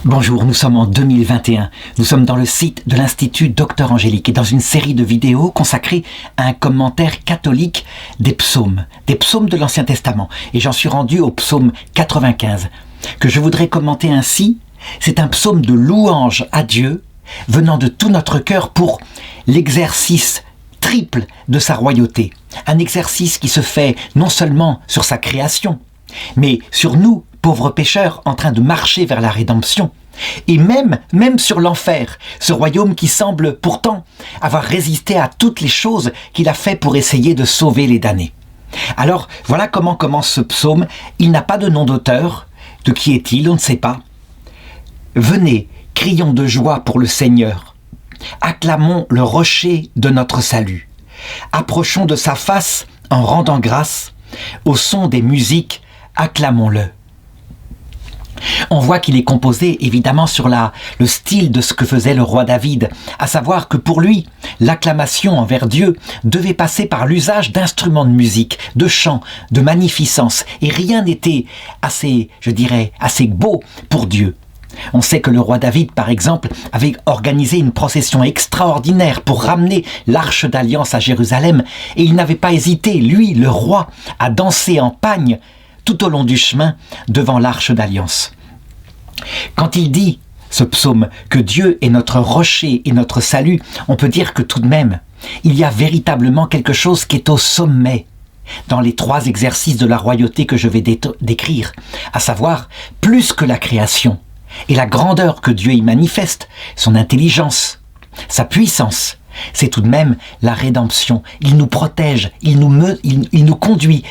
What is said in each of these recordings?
Bonjour, nous sommes en 2021. Nous sommes dans le site de l'Institut Docteur Angélique et dans une série de vidéos consacrées à un commentaire catholique des psaumes de l'Ancien Testament. Et j'en suis rendu au psaume 95, que je voudrais commenter ainsi. C'est un psaume de louange à Dieu, venant de tout notre cœur pour l'exercice triple de sa royauté. Un exercice qui se fait non seulement sur sa création, mais sur nous, pauvres pécheurs en train de marcher vers la rédemption, et même sur l'enfer, ce royaume qui semble pourtant avoir résisté à toutes les choses qu'il a fait pour essayer de sauver les damnés. Alors voilà comment commence ce psaume. Il n'a pas de nom d'auteur. De qui est-il? On ne sait pas. Venez, crions de joie pour le Seigneur. Acclamons le rocher de notre salut. Approchons de sa face en rendant grâce. Au son des musiques, acclamons-le. On voit qu'il est composé évidemment sur le style de ce que faisait le roi David, à savoir que pour lui, l'acclamation envers Dieu devait passer par l'usage d'instruments de musique, de chants, de magnificence, et rien n'était assez beau pour Dieu. On sait que le roi David, par exemple, avait organisé une procession extraordinaire pour ramener l'arche d'alliance à Jérusalem, et il n'avait pas hésité, lui, le roi, à danser en pagne tout au long du chemin devant l'arche d'alliance. Quand il dit, ce psaume, que Dieu est notre rocher et notre salut, on peut dire que tout de même, il y a véritablement quelque chose qui est au sommet dans les trois exercices de la royauté que je vais décrire, à savoir plus que la création et la grandeur que Dieu y manifeste, son intelligence, sa puissance. C'est tout de même la rédemption. Il nous protège, il nous conduit.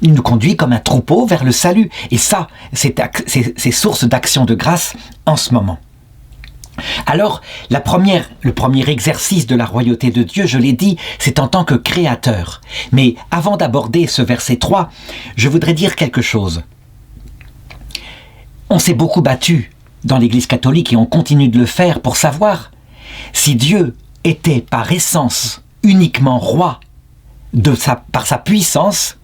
Il nous conduit comme un troupeau vers le salut. Et ça, c'est source d'action de grâce en ce moment. Alors, le premier exercice de la royauté de Dieu, je l'ai dit, c'est en tant que créateur. Mais avant d'aborder ce verset 3, je voudrais dire quelque chose. On s'est beaucoup battu dans l'Église catholique et on continue de le faire pour savoir si Dieu était par essence uniquement roi par sa puissance,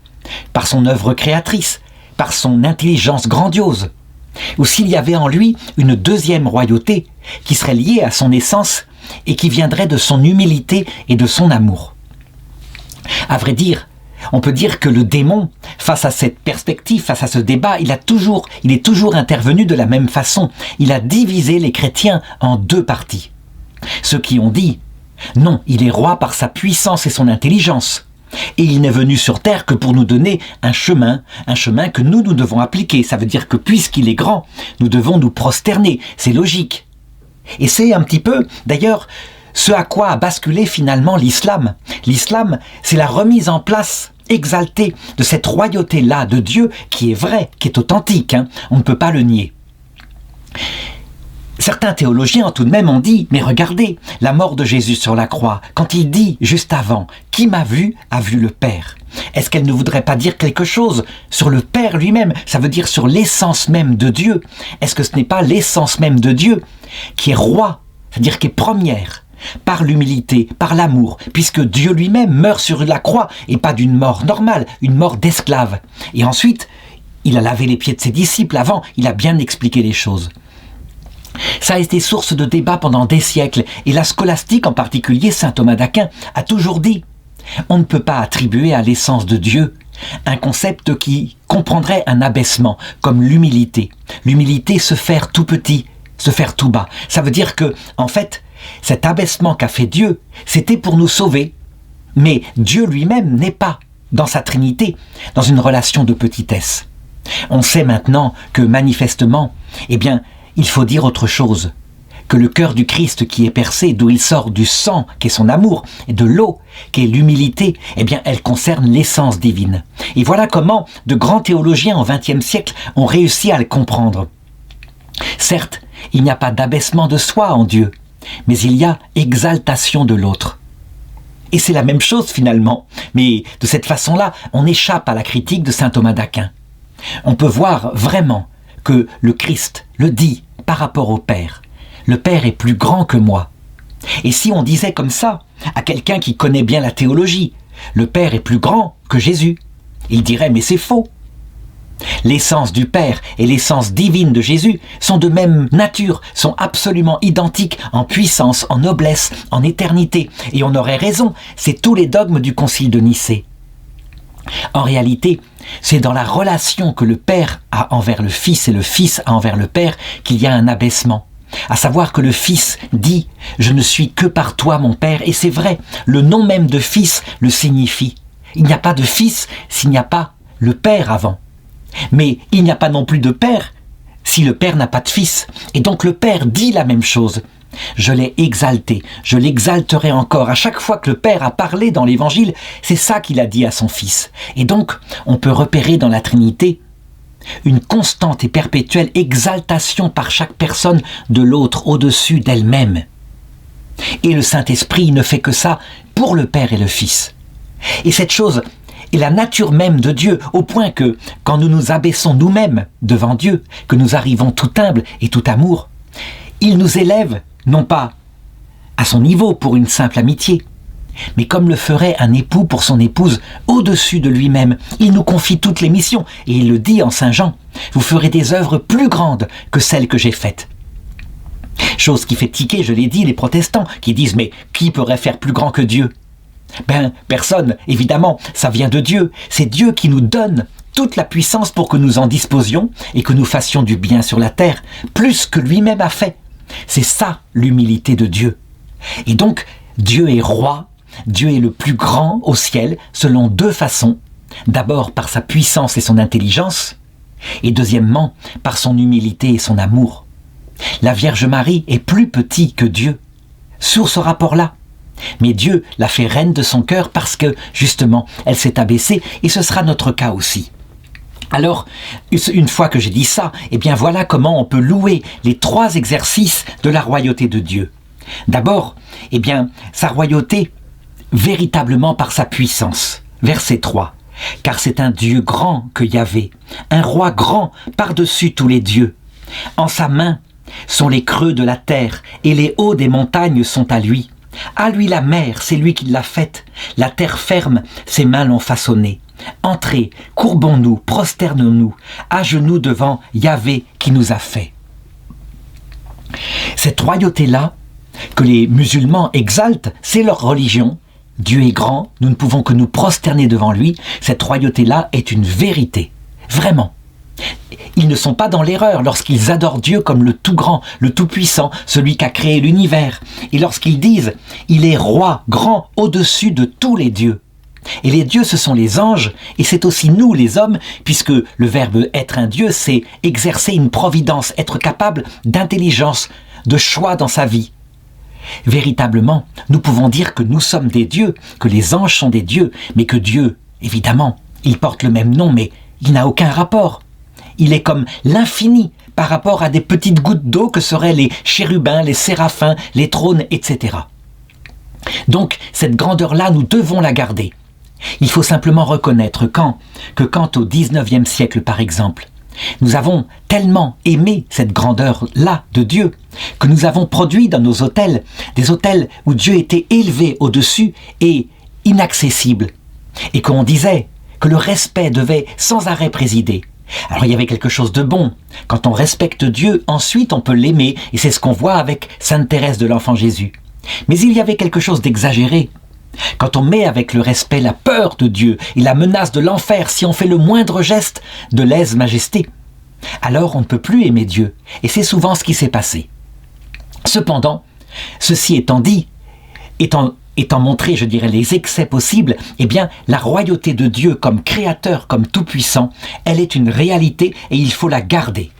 par son œuvre créatrice, par son intelligence grandiose, ou s'il y avait en lui une deuxième royauté qui serait liée à son essence et qui viendrait de son humilité et de son amour. À vrai dire, on peut dire que le démon, face à cette perspective, face à ce débat, il est toujours intervenu de la même façon. Il a divisé les chrétiens en deux parties. Ceux qui ont dit « Non, il est roi par sa puissance et son intelligence ». Et il n'est venu sur terre que pour nous donner un chemin que nous devons appliquer. Ça veut dire que puisqu'il est grand, nous devons nous prosterner. C'est logique. Et c'est un petit peu, d'ailleurs, ce à quoi a basculé finalement l'islam. L'islam, c'est la remise en place exaltée de cette royauté-là de Dieu qui est vraie, qui est authentique. On ne peut pas le nier. Certains théologiens tout de même ont dit, mais regardez, la mort de Jésus sur la croix, quand il dit juste avant, « Qui m'a vu, a vu le Père ». Est-ce qu'elle ne voudrait pas dire quelque chose sur le Père lui-même? Ça veut dire sur l'essence même de Dieu. Est-ce que ce n'est pas l'essence même de Dieu qui est roi, c'est-à-dire qui est première, par l'humilité, par l'amour, puisque Dieu lui-même meurt sur la croix et pas d'une mort normale, une mort d'esclave. Et ensuite, il a lavé les pieds de ses disciples avant, il a bien expliqué les choses. Ça a été source de débat pendant des siècles, et la scolastique, en particulier saint Thomas d'Aquin, a toujours dit « On ne peut pas attribuer à l'essence de Dieu un concept qui comprendrait un abaissement, comme l'humilité. L'humilité, se faire tout petit, se faire tout bas. Ça veut dire que, en fait, cet abaissement qu'a fait Dieu, c'était pour nous sauver. Mais Dieu lui-même n'est pas, dans sa Trinité, dans une relation de petitesse. On sait maintenant que, manifestement, il faut dire autre chose, que le cœur du Christ qui est percé, d'où il sort du sang, qui est son amour, et de l'eau, qui est l'humilité, elle concerne l'essence divine. Et voilà comment de grands théologiens au XXe siècle ont réussi à le comprendre. Certes, il n'y a pas d'abaissement de soi en Dieu, mais il y a exaltation de l'autre. Et c'est la même chose finalement, mais de cette façon-là, on échappe à la critique de saint Thomas d'Aquin. On peut voir vraiment que le Christ le dit par rapport au Père. Le Père est plus grand que moi. Et si on disait comme ça à quelqu'un qui connaît bien la théologie, le Père est plus grand que Jésus, il dirait mais c'est faux. L'essence du Père et l'essence divine de Jésus sont de même nature, sont absolument identiques en puissance, en noblesse, en éternité. Et on aurait raison, c'est tous les dogmes du Concile de Nicée. En réalité, c'est dans la relation que le Père a envers le Fils et le Fils a envers le Père qu'il y a un abaissement. À savoir que le Fils dit « Je ne suis que par toi, mon Père », et c'est vrai, le nom même de Fils le signifie. Il n'y a pas de Fils s'il n'y a pas le Père avant. Mais il n'y a pas non plus de Père si le Père n'a pas de Fils. Et donc le Père dit la même chose. Je l'ai exalté, je l'exalterai encore. À chaque fois que le Père a parlé dans l'Évangile, c'est ça qu'il a dit à son Fils. Et donc, on peut repérer dans la Trinité une constante et perpétuelle exaltation par chaque personne de l'autre au-dessus d'elle-même. Et le Saint-Esprit ne fait que ça pour le Père et le Fils. Et cette chose est la nature même de Dieu, au point que, quand nous nous abaissons nous-mêmes devant Dieu, que nous arrivons tout humble et tout amour, il nous élève, non pas à son niveau pour une simple amitié, mais comme le ferait un époux pour son épouse, au-dessus de lui-même. Il nous confie toutes les missions, et il le dit en Saint Jean, « Vous ferez des œuvres plus grandes que celles que j'ai faites. » Chose qui fait tiquer, je l'ai dit, les protestants, qui disent « Mais qui pourrait faire plus grand que Dieu ?» Ben, personne, évidemment, ça vient de Dieu. C'est Dieu qui nous donne toute la puissance pour que nous en disposions et que nous fassions du bien sur la terre, plus que lui-même a fait. C'est ça, l'humilité de Dieu. Et donc, Dieu est roi, Dieu est le plus grand au ciel, selon deux façons. D'abord, par sa puissance et son intelligence, et deuxièmement, par son humilité et son amour. La Vierge Marie est plus petite que Dieu, sur ce rapport-là. Mais Dieu l'a fait reine de son cœur parce que, justement, elle s'est abaissée, et ce sera notre cas aussi. Alors, une fois que j'ai dit ça, eh bien voilà comment on peut louer les trois exercices de la royauté de Dieu. D'abord, eh bien, sa royauté, véritablement par sa puissance. Verset 3. Car c'est un Dieu grand que Yahvé, un roi grand par-dessus tous les dieux. En sa main sont les creux de la terre, et les hauts des montagnes sont à lui. À lui la mer, c'est lui qui l'a faite. La terre ferme, ses mains l'ont façonnée. Entrez, courbons-nous, prosternons-nous, à genoux devant Yahvé qui nous a fait. Cette royauté-là, que les musulmans exaltent, c'est leur religion. Dieu est grand, nous ne pouvons que nous prosterner devant lui. Cette royauté-là est une vérité, vraiment. Ils ne sont pas dans l'erreur lorsqu'ils adorent Dieu comme le tout grand, le tout puissant, celui qui a créé l'univers. Et lorsqu'ils disent « Il est roi, grand, au-dessus de tous les dieux ». Et les dieux, ce sont les anges, et c'est aussi nous, les hommes, puisque le verbe « être un dieu », c'est exercer une providence, être capable d'intelligence, de choix dans sa vie. Véritablement, nous pouvons dire que nous sommes des dieux, que les anges sont des dieux, mais que Dieu, évidemment, il porte le même nom, mais il n'a aucun rapport. Il est comme l'infini par rapport à des petites gouttes d'eau que seraient les chérubins, les séraphins, les trônes, etc. Donc, cette grandeur-là, nous devons la garder. Il faut simplement reconnaître que quand au XIXe siècle, par exemple, nous avons tellement aimé cette grandeur-là de Dieu que nous avons produit dans nos autels des autels où Dieu était élevé au-dessus et inaccessible, et qu'on disait que le respect devait sans arrêt présider. Alors il y avait quelque chose de bon. Quand on respecte Dieu, ensuite on peut l'aimer, et c'est ce qu'on voit avec Sainte Thérèse de l'Enfant Jésus. Mais il y avait quelque chose d'exagéré. Quand on met avec le respect la peur de Dieu et la menace de l'enfer si on fait le moindre geste de lèse-majesté, alors on ne peut plus aimer Dieu, et c'est souvent ce qui s'est passé. Cependant, ceci étant dit, étant montré, je dirais, les excès possibles, eh bien, la royauté de Dieu comme créateur, comme tout-puissant, elle est une réalité et il faut la garder.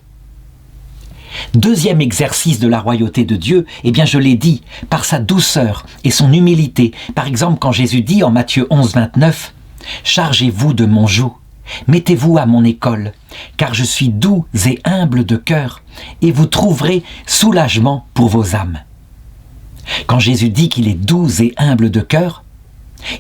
Deuxième exercice de la royauté de Dieu, eh bien, je l'ai dit, par sa douceur et son humilité. Par exemple, quand Jésus dit en Matthieu 11, 29, « Chargez-vous de mon joug, mettez-vous à mon école, car je suis doux et humble de cœur, et vous trouverez soulagement pour vos âmes. » Quand Jésus dit qu'il est doux et humble de cœur,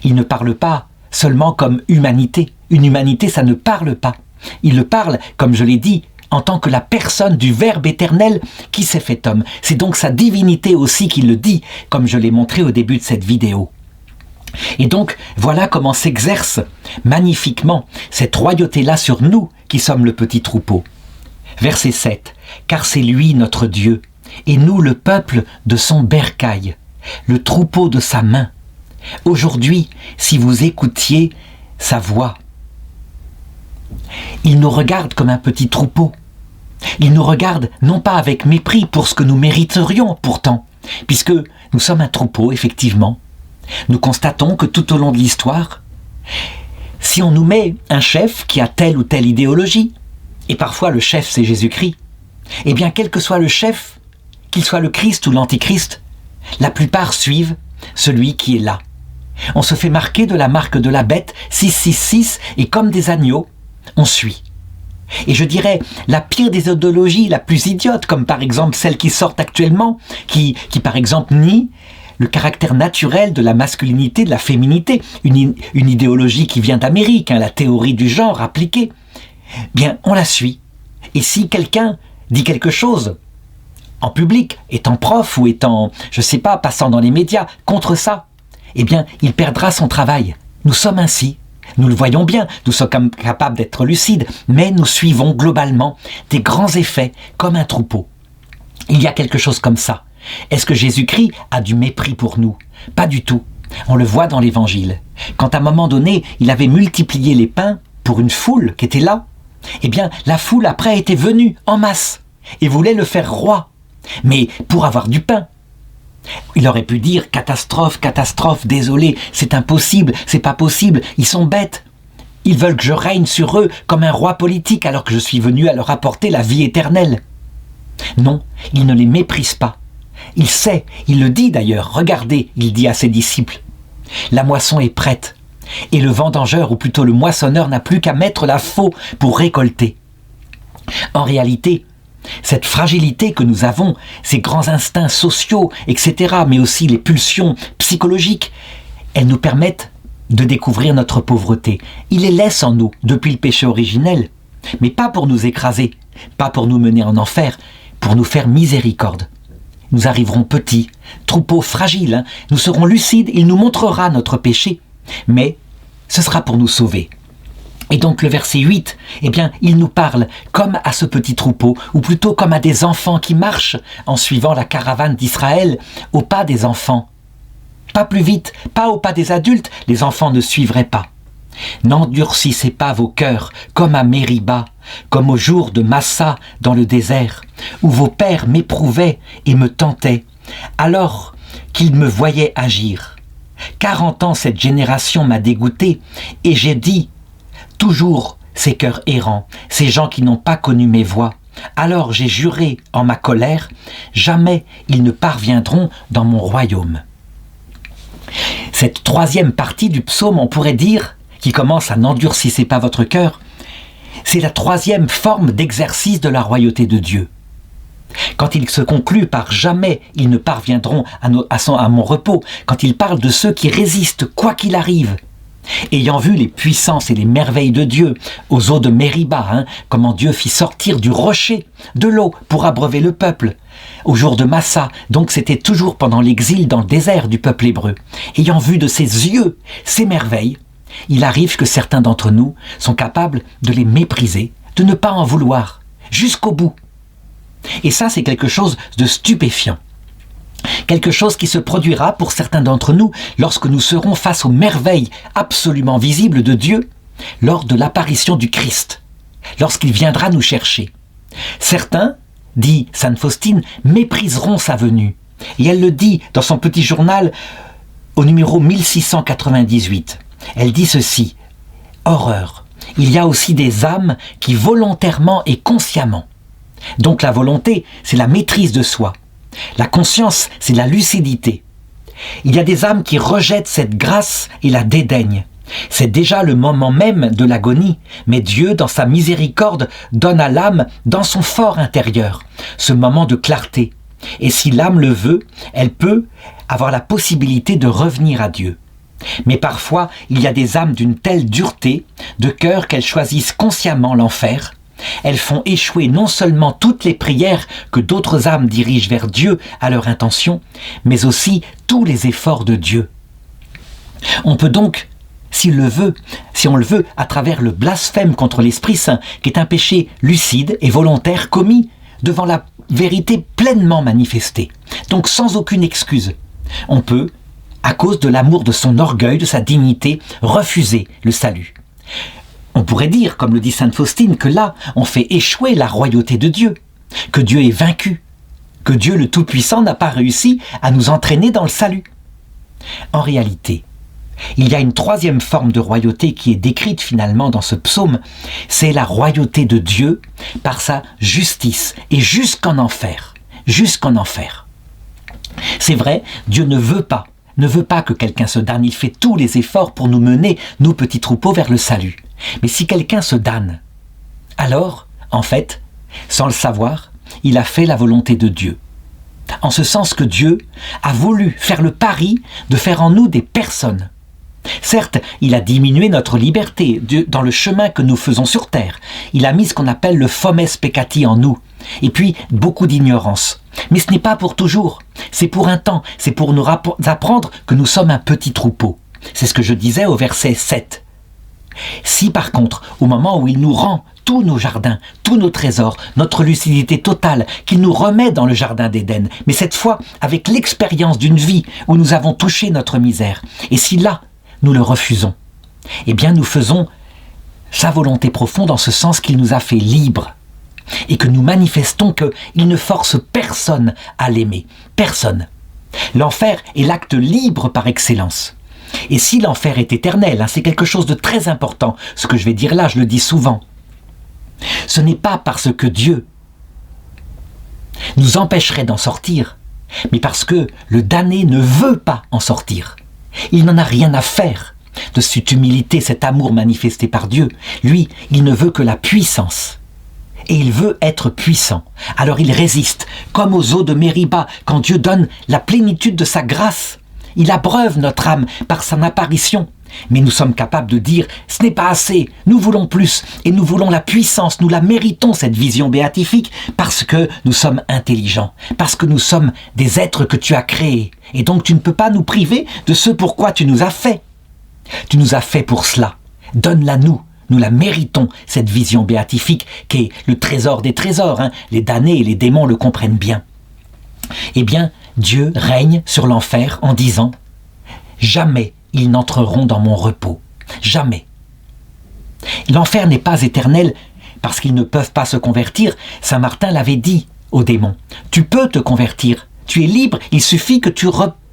il ne parle pas seulement comme humanité. Une humanité, ça ne parle pas. Il le parle, comme je l'ai dit, en tant que la personne du Verbe éternel qui s'est fait homme. C'est donc sa divinité aussi qu'il le dit, comme je l'ai montré au début de cette vidéo. Et donc, voilà comment s'exerce magnifiquement cette royauté-là sur nous qui sommes le petit troupeau. Verset 7. « Car c'est lui notre Dieu, et nous le peuple de son bercail, le troupeau de sa main. Aujourd'hui, si vous écoutiez sa voix. » Il nous regarde comme un petit troupeau. Il nous regarde non pas avec mépris pour ce que nous mériterions pourtant, puisque nous sommes un troupeau, effectivement. Nous constatons que tout au long de l'histoire, si on nous met un chef qui a telle ou telle idéologie, et parfois le chef c'est Jésus-Christ, eh bien quel que soit le chef, qu'il soit le Christ ou l'Antichrist, la plupart suivent celui qui est là. On se fait marquer de la marque de la bête, 666, et comme des agneaux, on suit. Et je dirais, la pire des idéologies, la plus idiote, comme par exemple celles qui sortent actuellement, qui par exemple nient le caractère naturel de la masculinité, de la féminité, une idéologie qui vient d'Amérique, la théorie du genre appliquée, bien on la suit. Et si quelqu'un dit quelque chose, en public, étant prof ou étant, je sais pas, passant dans les médias, contre ça, eh bien il perdra son travail. Nous sommes ainsi. Nous le voyons bien, nous sommes capables d'être lucides, mais nous suivons globalement des grands effets comme un troupeau. Il y a quelque chose comme ça. Est-ce que Jésus-Christ a du mépris pour nous? Pas du tout. On le voit dans l'Évangile. Quand à un moment donné, il avait multiplié les pains pour une foule qui était là, eh bien, la foule après était venue en masse et voulait le faire roi. Mais pour avoir du pain. Il aurait pu dire catastrophe, catastrophe, désolé, c'est impossible, c'est pas possible, ils sont bêtes. Ils veulent que je règne sur eux comme un roi politique alors que je suis venu à leur apporter la vie éternelle. Non, il ne les méprise pas. Il sait, il le dit d'ailleurs, regardez, il dit à ses disciples, la moisson est prête et le vendangeur ou plutôt le moissonneur n'a plus qu'à mettre la faux pour récolter. En réalité, cette fragilité que nous avons, ces grands instincts sociaux, etc., mais aussi les pulsions psychologiques, elles nous permettent de découvrir notre pauvreté. Il les laisse en nous depuis le péché originel, mais pas pour nous écraser, pas pour nous mener en enfer, pour nous faire miséricorde. Nous arriverons petits, troupeaux fragiles, nous serons lucides, il nous montrera notre péché, mais ce sera pour nous sauver. Et donc le verset 8, eh bien, il nous parle comme à ce petit troupeau, ou plutôt comme à des enfants qui marchent en suivant la caravane d'Israël au pas des enfants. Pas plus vite, pas au pas des adultes, les enfants ne suivraient pas. N'endurcissez pas vos cœurs comme à Mériba, comme au jour de Massa dans le désert, où vos pères m'éprouvaient et me tentaient, alors qu'ils me voyaient agir. 40 ans cette génération m'a dégoûté, et j'ai dit, toujours ces cœurs errants, ces gens qui n'ont pas connu mes voies. Alors j'ai juré en ma colère, jamais ils ne parviendront dans mon royaume. Cette troisième partie du psaume, on pourrait dire, qui commence à n'endurcissez pas votre cœur, c'est la troisième forme d'exercice de la royauté de Dieu. Quand il se conclut par jamais ils ne parviendront à mon repos, quand il parle de ceux qui résistent quoi qu'il arrive, ayant vu les puissances et les merveilles de Dieu aux eaux de Mériba, comment Dieu fit sortir du rocher de l'eau pour abreuver le peuple, au jour de Massa, donc c'était toujours pendant l'exil dans le désert du peuple hébreu, ayant vu de ses yeux ces merveilles, il arrive que certains d'entre nous sont capables de les mépriser, de ne pas en vouloir, jusqu'au bout. Et ça, c'est quelque chose de stupéfiant. Quelque chose qui se produira pour certains d'entre nous lorsque nous serons face aux merveilles absolument visibles de Dieu lors de l'apparition du Christ, lorsqu'il viendra nous chercher. Certains, dit Sainte Faustine, mépriseront sa venue. Et elle le dit dans son petit journal au numéro 1698. Elle dit ceci, « Horreur, il y a aussi des âmes qui volontairement et consciemment. » Donc la volonté, c'est la maîtrise de soi. La conscience, c'est la lucidité. Il y a des âmes qui rejettent cette grâce et la dédaignent. C'est déjà le moment même de l'agonie, mais Dieu, dans sa miséricorde, donne à l'âme, dans son fort intérieur, ce moment de clarté. Et si l'âme le veut, elle peut avoir la possibilité de revenir à Dieu. Mais parfois, il y a des âmes d'une telle dureté de cœur qu'elles choisissent consciemment l'enfer. Elles font échouer non seulement toutes les prières que d'autres âmes dirigent vers Dieu à leur intention, mais aussi tous les efforts de Dieu. On peut donc, si on le veut, à travers le blasphème contre l'Esprit Saint, qui est un péché lucide et volontaire commis devant la vérité pleinement manifestée, donc sans aucune excuse, on peut, à cause de l'amour de son orgueil, de sa dignité, refuser le salut. On pourrait dire, comme le dit sainte Faustine, que là, on fait échouer la royauté de Dieu, que Dieu est vaincu, que Dieu le Tout-Puissant n'a pas réussi à nous entraîner dans le salut. En réalité, il y a une troisième forme de royauté qui est décrite finalement dans ce psaume, c'est la royauté de Dieu par sa justice et jusqu'en enfer, jusqu'en enfer. C'est vrai, Dieu ne veut pas que quelqu'un se damne, il fait tous les efforts pour nous mener, nous petits troupeaux, vers le salut. Mais si quelqu'un se damne, alors, en fait, sans le savoir, il a fait la volonté de Dieu. En ce sens que Dieu a voulu faire le pari de faire en nous des personnes. Certes, il a diminué notre liberté dans le chemin que nous faisons sur terre. Il a mis ce qu'on appelle le fomes peccati en nous. Et puis, beaucoup d'ignorance. Mais ce n'est pas pour toujours. C'est pour un temps. C'est pour nous apprendre que nous sommes un petit troupeau. C'est ce que je disais au verset 7. Si par contre, au moment où il nous rend tous nos jardins, tous nos trésors, notre lucidité totale, qu'il nous remet dans le jardin d'Éden, mais cette fois avec l'expérience d'une vie où nous avons touché notre misère, et si là, nous le refusons, eh bien nous faisons sa volonté profonde en ce sens qu'il nous a fait libres, et que nous manifestons qu'il ne force personne à l'aimer, personne. L'enfer est l'acte libre par excellence. Et si l'enfer est éternel, c'est quelque chose de très important, ce que je vais dire là, je le dis souvent, ce n'est pas parce que Dieu nous empêcherait d'en sortir, mais parce que le damné ne veut pas en sortir. Il n'en a rien à faire de cette humilité, cet amour manifesté par Dieu. Lui, il ne veut que la puissance. Et il veut être puissant. Alors il résiste, comme aux eaux de Mériba, quand Dieu donne la plénitude de sa grâce. Il abreuve notre âme par son apparition. Mais nous sommes capables de dire, ce n'est pas assez, nous voulons plus, et nous voulons la puissance, nous la méritons, cette vision béatifique, parce que nous sommes intelligents, parce que nous sommes des êtres que tu as créés, et donc tu ne peux pas nous priver de ce pourquoi tu nous as fait. Tu nous as fait pour cela, donne-la nous la méritons, cette vision béatifique, qui est le trésor des trésors, les damnés et les démons le comprennent bien. Eh bien, Dieu règne sur l'enfer en disant, jamais ils n'entreront dans mon repos. Jamais. L'enfer n'est pas éternel parce qu'ils ne peuvent pas se convertir. Saint Martin l'avait dit aux démons. Tu peux te convertir. Tu es libre. Il suffit que tu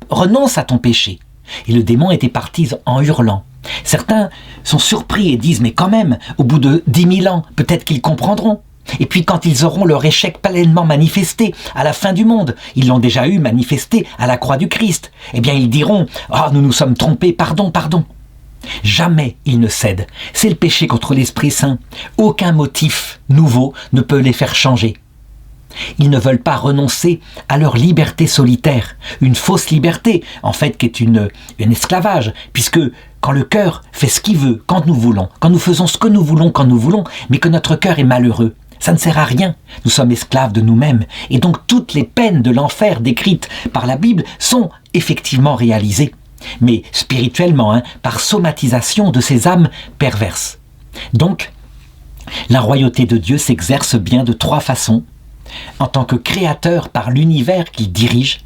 renonces à ton péché. Et le démon était parti en hurlant. Certains sont surpris et disent, mais quand même, au bout de 10 000 ans, peut-être qu'ils comprendront. Et puis quand ils auront leur échec pleinement manifesté à la fin du monde, ils l'ont déjà eu manifesté à la croix du Christ, eh bien ils diront « Ah, nous nous sommes trompés, pardon, pardon ». Jamais ils ne cèdent. C'est le péché contre l'Esprit Saint. Aucun motif nouveau ne peut les faire changer. Ils ne veulent pas renoncer à leur liberté solitaire, une fausse liberté, en fait, qui est une esclavage, puisque quand le cœur fait ce qu'il veut, quand nous voulons, quand nous faisons ce que nous voulons, quand nous voulons, mais que notre cœur est malheureux, ça ne sert à rien. Nous sommes esclaves de nous-mêmes. Et donc toutes les peines de l'enfer décrites par la Bible sont effectivement réalisées, mais spirituellement, par somatisation de ces âmes perverses. Donc, la royauté de Dieu s'exerce bien de 3 façons. En tant que créateur par l'univers qu'il dirige,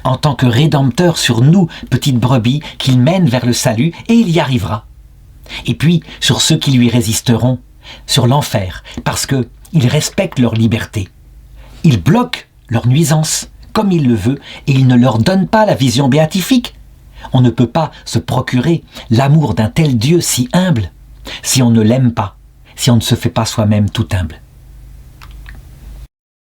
en tant que rédempteur sur nous, petites brebis, qu'il mène vers le salut, et il y arrivera. Et puis, sur ceux qui lui résisteront, sur l'enfer, parce qu'il respecte leur liberté. Il bloque leur nuisance, comme il le veut, et il ne leur donne pas la vision béatifique. On ne peut pas se procurer l'amour d'un tel Dieu si humble, si on ne l'aime pas, si on ne se fait pas soi-même tout humble.